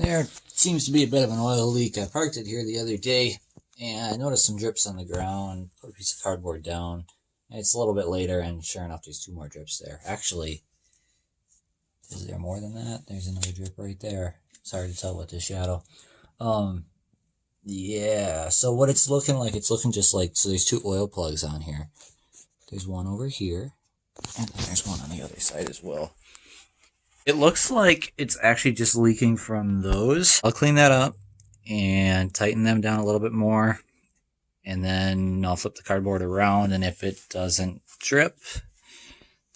There seems to be a bit of an oil leak. I parked it here the other day, and I noticed some drips on the ground. Put a piece of cardboard down. And it's a little bit later, and sure enough, there's 2 more drips there. Actually, is there more than that? There's another drip right there. It's hard to tell with the shadow. Yeah, so what it's looking like, it's looking just like, so there's 2 oil plugs on here. There's one over here, and then there's one on the other side as well. It looks like it's actually just leaking from those. I'll clean that up and tighten them down a little bit more, and then I'll flip the cardboard around, and if it doesn't drip,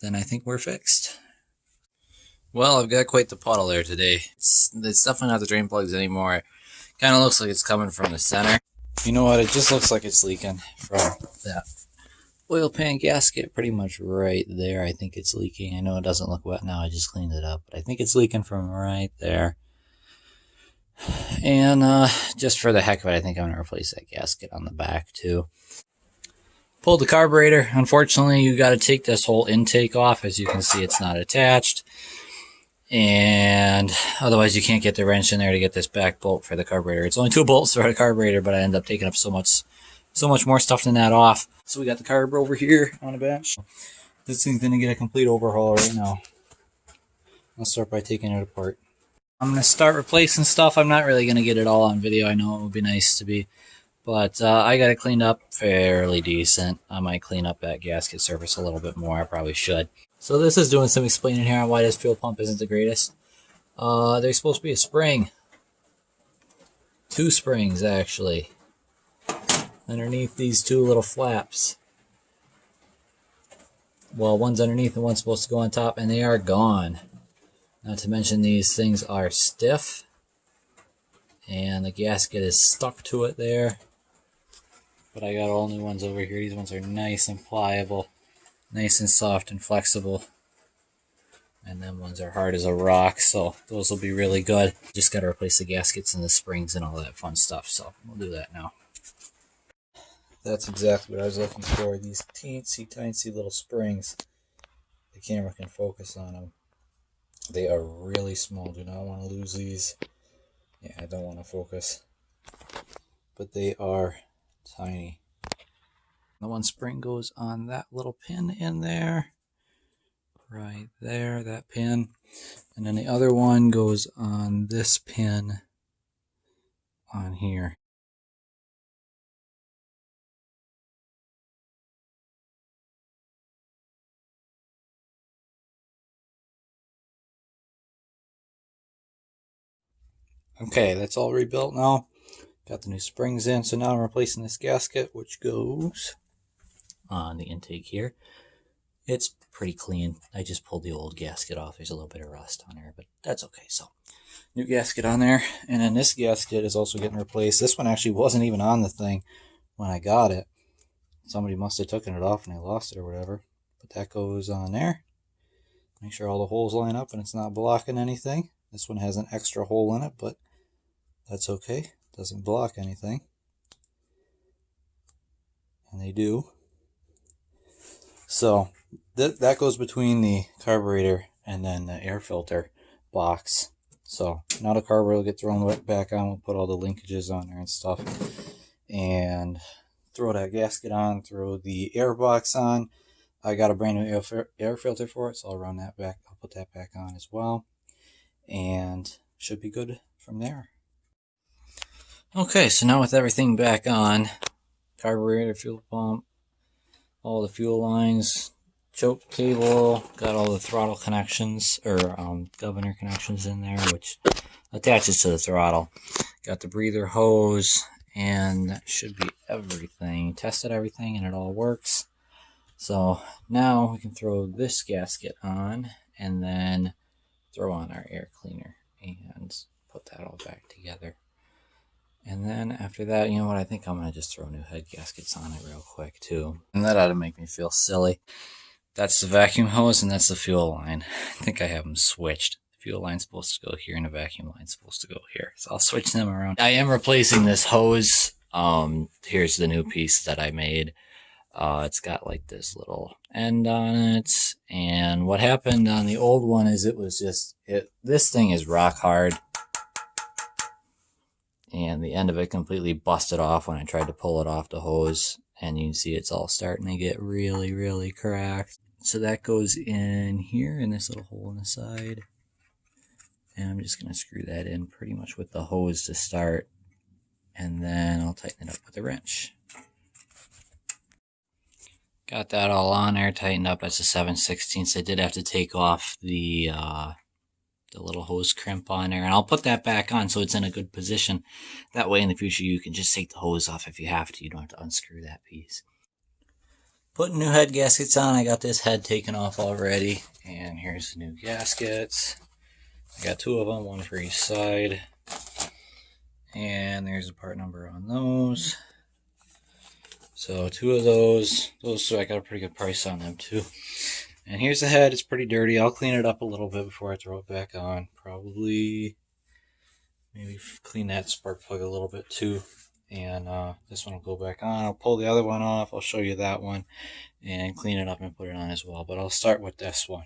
then I think we're fixed. Well, I've got quite the puddle there today. It's definitely not the drain plugs anymore. Kind of looks like it's coming from the center. You know what? It just looks like it's leaking from that oil pan gasket pretty much right there. I think it's leaking. I know it doesn't look wet now. I just cleaned it up. But I think it's leaking from right there. And just for the heck of it, I think I'm going to replace that gasket on the back too. Pulled the carburetor. Unfortunately, you got to take this whole intake off. As you can see, it's not attached. And otherwise you can't get the wrench in there to get this back bolt for the carburetor. It's only 2 bolts for the carburetor, but I end up taking up so much more stuff than that off. So we got the carb over here on a bench. This thing's gonna get a complete overhaul right now. I'll start by taking it apart. I'm gonna start replacing stuff. I'm not really gonna get it all on video. I know it would be nice to be, but I got it cleaned up fairly decent. I might clean up that gasket surface a little bit more. I probably should. So this is doing some explaining here on why this fuel pump isn't the greatest. There's supposed to be a spring. 2 springs, actually, underneath these 2 little flaps. Well, one's underneath and one's supposed to go on top, and they are gone. Not to mention these things are stiff, and the gasket is stuck to it there. But I got all new ones over here. These ones are nice and pliable. Nice and soft and flexible. And them ones are hard as a rock, so those will be really good. Just got to replace the gaskets and the springs and all that fun stuff, so we'll do that now. That's exactly what I was looking for. These teensy little springs. The camera can focus on them. They are really small. Do not want to lose these. Yeah, I don't want to focus. But they are tiny. The one spring goes on that little pin in there, right there, that pin. And then the other one goes on this pin on here. Okay, that's all rebuilt now. Got the new springs in, so now I'm replacing this gasket, which goes on the intake here. It's pretty clean. I just pulled the old gasket off. There's a little bit of rust on there, but that's okay. So new gasket on there, and then this gasket is also getting replaced. This one actually wasn't even on the thing when I got it. Somebody must have taken it off and they lost it or whatever. But that goes on there. Make sure all the holes line up and it's not blocking anything. This one has an extra hole in it, but that's okay. It doesn't block anything. And they do. So that goes between the carburetor and then the air filter box. So now the carburetor will get thrown back on. We'll put all the linkages on there and stuff. And throw that gasket on, throw the air box on. I got a brand new air filter for it, so I'll run that back. I'll put that back on as well. And should be good from there. Okay, so now with everything back on, carburetor, fuel pump, all the fuel lines, choke cable, got all the throttle connections, or governor connections in there, which attaches to the throttle. Got the breather hose, and that should be everything. Tested everything, and it all works. So now we can throw this gasket on, and then throw on our air cleaner, and put that all back together. And then after that, you know what, I think I'm going to just throw new head gaskets on it real quick too. And that ought to make me feel silly. That's the vacuum hose and that's the fuel line. I think I have them switched. The fuel line's supposed to go here and the vacuum line's supposed to go here. So I'll switch them around. I am replacing this hose. Here's the new piece that I made. It's got like this little end on it. And what happened on the old one is it was just, this thing is rock hard. and the end of it completely busted off when I tried to pull it off the hose, and you can see it's all starting to get really cracked. So that goes in here in this little hole in the side, and I'm just going to screw that in pretty much with the hose to start, and then I'll tighten it up with a wrench. Got that all on there, tightened up. That's a 7/16. I did have to take off the little hose crimp on there, and I'll put that back on so it's in a good position. That way in the future you can just take the hose off if you have to. You don't have to unscrew that piece. Putting new head gaskets on. I got this head taken off already, and here's the new gaskets. I got 2 of them, 1 for each side, and there's the part number on those. So 2 of those two, I got a pretty good price on them too. And here's the head. It's pretty dirty. I'll clean it up a little bit before I throw it back on. Probably maybe clean that spark plug a little bit too. And this one will go back on. I'll pull the other one off. I'll show you that one and clean it up and put it on as well. But I'll start with this one.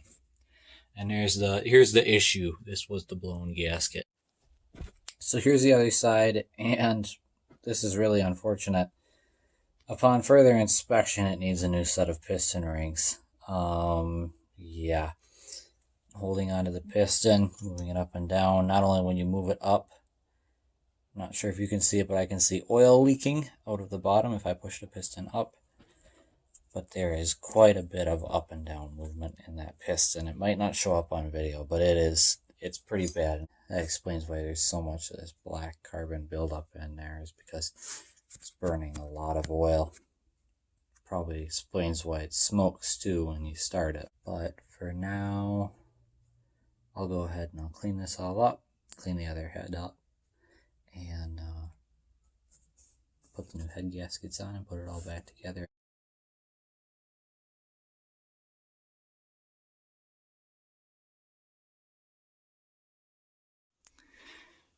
And here's the issue. This was the blown gasket. So here's the other side, and this is really unfortunate. Upon further inspection, it needs a new set of piston rings. Yeah. Holding onto the piston, moving it up and down. Not only when you move it up, I'm not sure if you can see it, but I can see oil leaking out of the bottom if I push the piston up. But there is quite a bit of up and down movement in that piston. It might not show up on video, but it's pretty bad. That explains why there's so much of this black carbon buildup in there, is because it's burning a lot of oil. Probably explains why it smokes too when you start it. But for now, I'll go ahead and I'll clean this all up, clean the other head up, and put the new head gaskets on and put it all back together.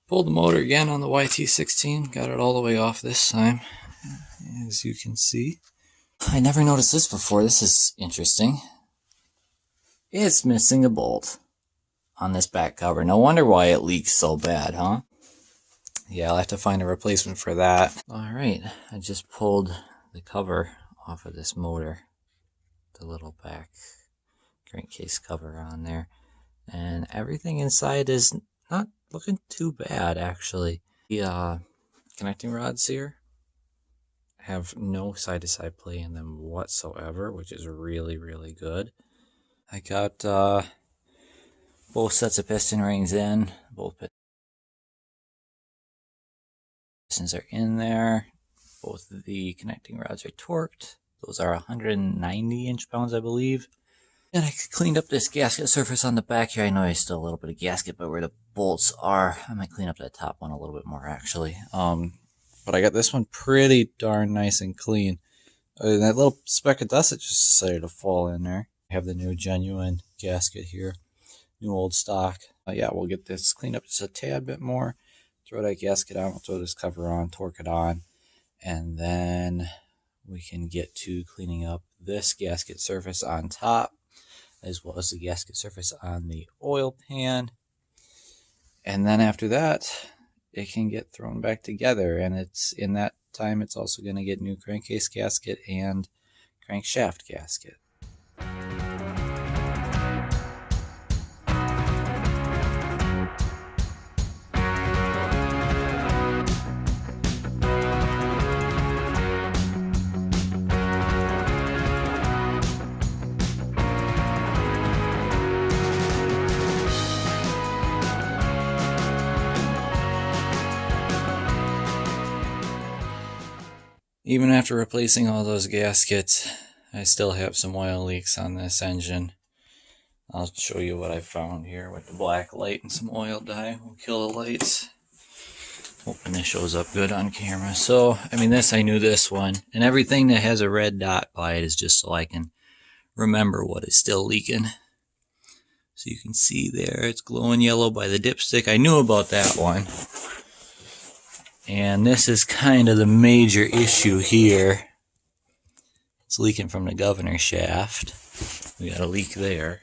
Pulled the motor again on the YT16, got it all the way off this time, as you can see. I never noticed this before. This is interesting. It's missing a bolt on this back cover. No wonder why it leaks so bad, huh? Yeah, I'll have to find a replacement for that. Alright, I just pulled the cover off of this motor. The little back crankcase cover on there. And everything inside is not looking too bad, actually. The connecting rods here have no side-to-side play in them whatsoever, which is really good. I got both sets of piston rings in. Both pistons are in there. Both of the connecting rods are torqued. Those are 190 inch-pounds, I believe. And I cleaned up this gasket surface on the back here. I know there's still a little bit of gasket, but where the bolts are, I might clean up that top one a little bit more, actually. But I got this one pretty darn nice and clean. That little speck of dust that just decided to fall in there. I have the new genuine gasket here. New old stock. Yeah, we'll get this cleaned up just a tad bit more. Throw that gasket on. We'll throw this cover on, torque it on. And then we can get to cleaning up this gasket surface on top, as well as the gasket surface on the oil pan. And then after that, it can get thrown back together, and it's in that time it's also going to get new crankcase gasket and crankshaft gasket. Even after replacing all those gaskets, I still have some oil leaks on this engine. I'll show you what I found here with the black light and some oil dye. We'll kill the lights. Hoping this shows up good on camera. So, I mean, I knew this one. And everything that has a red dot by it is just so I can remember what is still leaking. So you can see there, it's glowing yellow by the dipstick. I knew about that one. And this is kind of the major issue here. It's leaking from the governor shaft. We got a leak there.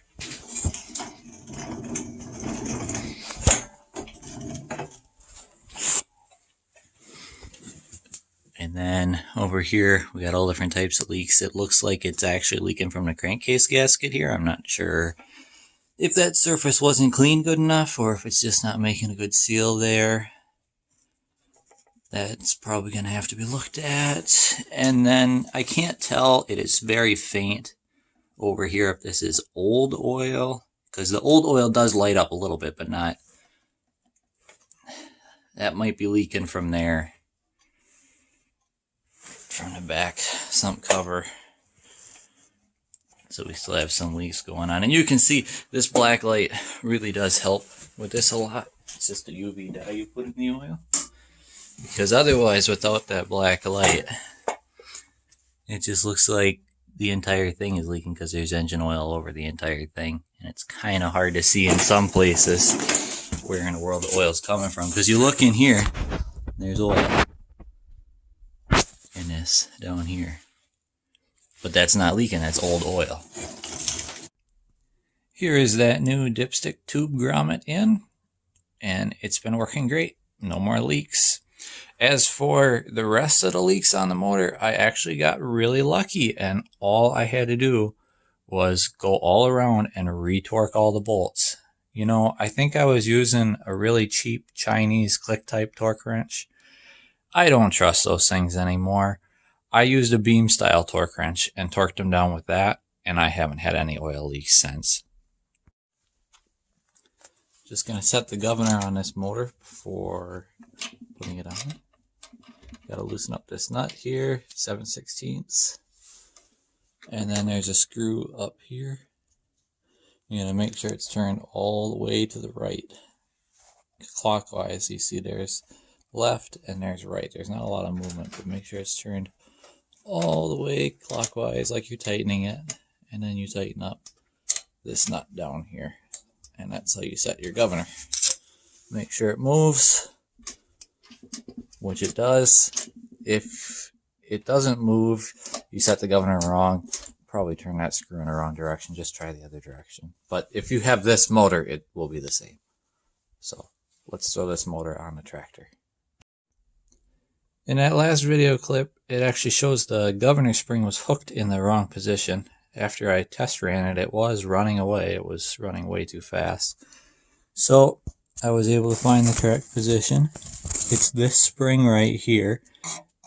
over here we got all different types of leaks. It looks like it's actually leaking from the crankcase gasket here. I'm not sure if that surface wasn't clean good enough or if it's just not making a good seal there. That's probably going to have to be looked at. And then I can't tell, it is very faint over here if this is old oil, because the old oil does light up a little bit, but not. That might be leaking from there, from the back sump cover. So we still have some leaks going on. And you can see this black light really does help with this a lot. It's just the UV dye you put in the oil. Because otherwise, without that black light, it just looks like the entire thing is leaking because there's engine oil over the entire thing. And it's kind of hard to see in some places where in the world the oil is coming from. Because you look in here, there's oil in this down here. But that's not leaking, that's old oil. Here is that new dipstick tube grommet in, and it's been working great. No more leaks. As for the rest of the leaks on the motor, I actually got really lucky, and all I had to do was go all around and re-torque all the bolts. You know, I think I was using a really cheap Chinese click-type torque wrench. I don't trust those things anymore. I used a beam style torque wrench and torqued them down with that, and I haven't had any oil leaks since. Just going to set the governor on this motor before putting it on. Got to loosen up this nut here, 7/16. And then there's a screw up here. You're going to make sure it's turned all the way to the right. Clockwise, you see there's left and there's right. There's not a lot of movement, but make sure it's turned all the way clockwise like you're tightening it, and then you tighten up this nut down here, and that's how you set your governor. Make sure it moves, which it does. If it doesn't move, you set the governor wrong, probably turn that screw in the wrong direction. Just try the other direction. But if you have this motor, it will be the same. So let's throw this motor on the tractor. In that last video clip, it actually shows the governor spring was hooked in the wrong position. After I test ran it, it was running away. It was running way too fast. So I was able to find the correct position. It's this spring right here.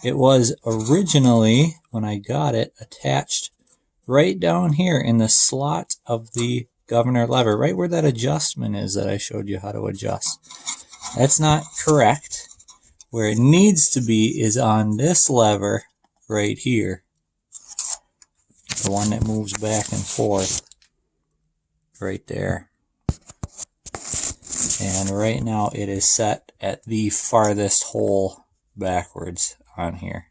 It was originally, when I got it, attached right down here in the slot of the governor lever, right where that adjustment is that I showed you how to adjust. That's not correct. Where it needs to be is on this lever right here. The one that moves back and forth. Right there. And right now it is set at the farthest hole backwards on here.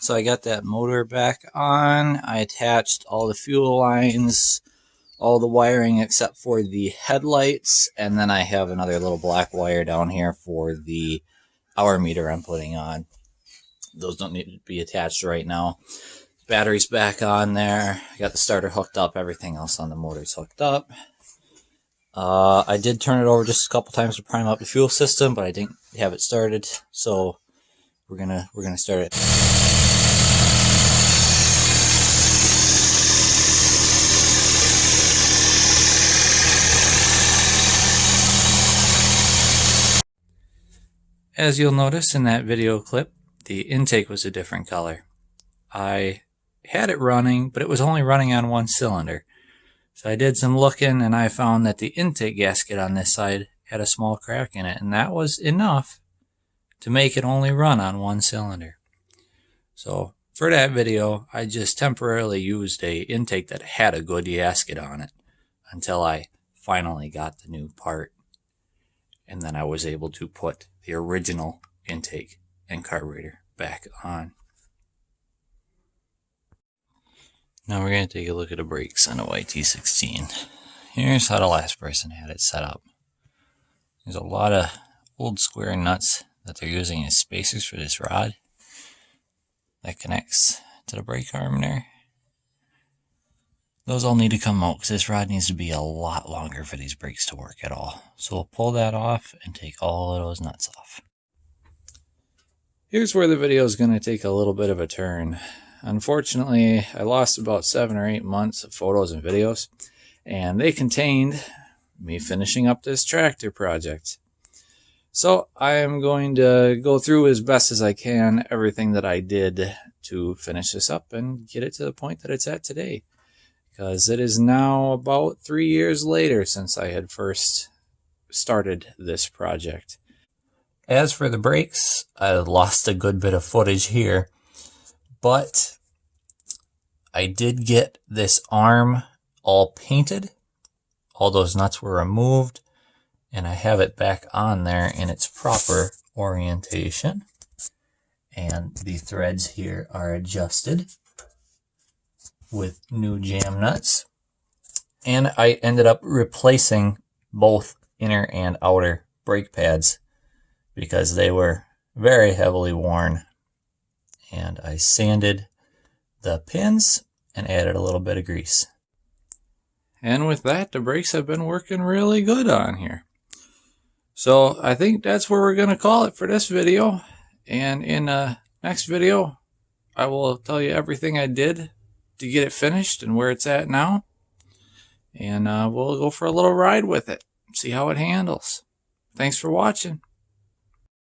So I got that motor back on. I attached all the fuel lines, all the wiring except for the headlights, and then I have another little black wire down here for the hour meter I'm putting on. Those don't need to be attached right now. Battery's back on there. I got the starter hooked up. Everything else on the motor's hooked up. I did turn it over just a couple times to prime up the fuel system, but I didn't have it started, so we're gonna start it. As you'll notice in that video clip, the intake was a different color. I had it running, but it was only running on one cylinder. So I did some looking and I found that the intake gasket on this side had a small crack in it, and that was enough to make it only run on one cylinder. So for that video, I just temporarily used a intake that had a good gasket on it until I finally got the new part. And then I was able to put the original intake and carburetor back on. Now we're going to take a look at the brakes on a YT16. Here's how the last person had it set up. There's a lot of old square nuts that they're using as spacers for this rod that connects to the brake hardener. Those all need to come out because this rod needs to be a lot longer for these brakes to work at all. So we'll pull that off and take all of those nuts off. Here's where the video is going to take a little bit of a turn. Unfortunately, I lost about 7 or 8 months of photos and videos, and they contained me finishing up this tractor project. So I am going to go through as best as I can everything that I did to finish this up and get it to the point that it's at today. Because it is now about 3 years later since I had first started this project. As for the brakes, I lost a good bit of footage here, but I did get this arm all painted. All those nuts were removed, and I have it back on there in its proper orientation. And the threads here are adjusted with new jam nuts. And I ended up replacing both inner and outer brake pads because they were very heavily worn. And I sanded the pins and added a little bit of grease. And with that, the brakes have been working really good on here. So I think that's where we're going to call it for this video. And in the next video, I will tell you everything I did to get it finished and where it's at now. And we'll go for a little ride with it, see how it handles. Thanks for watching.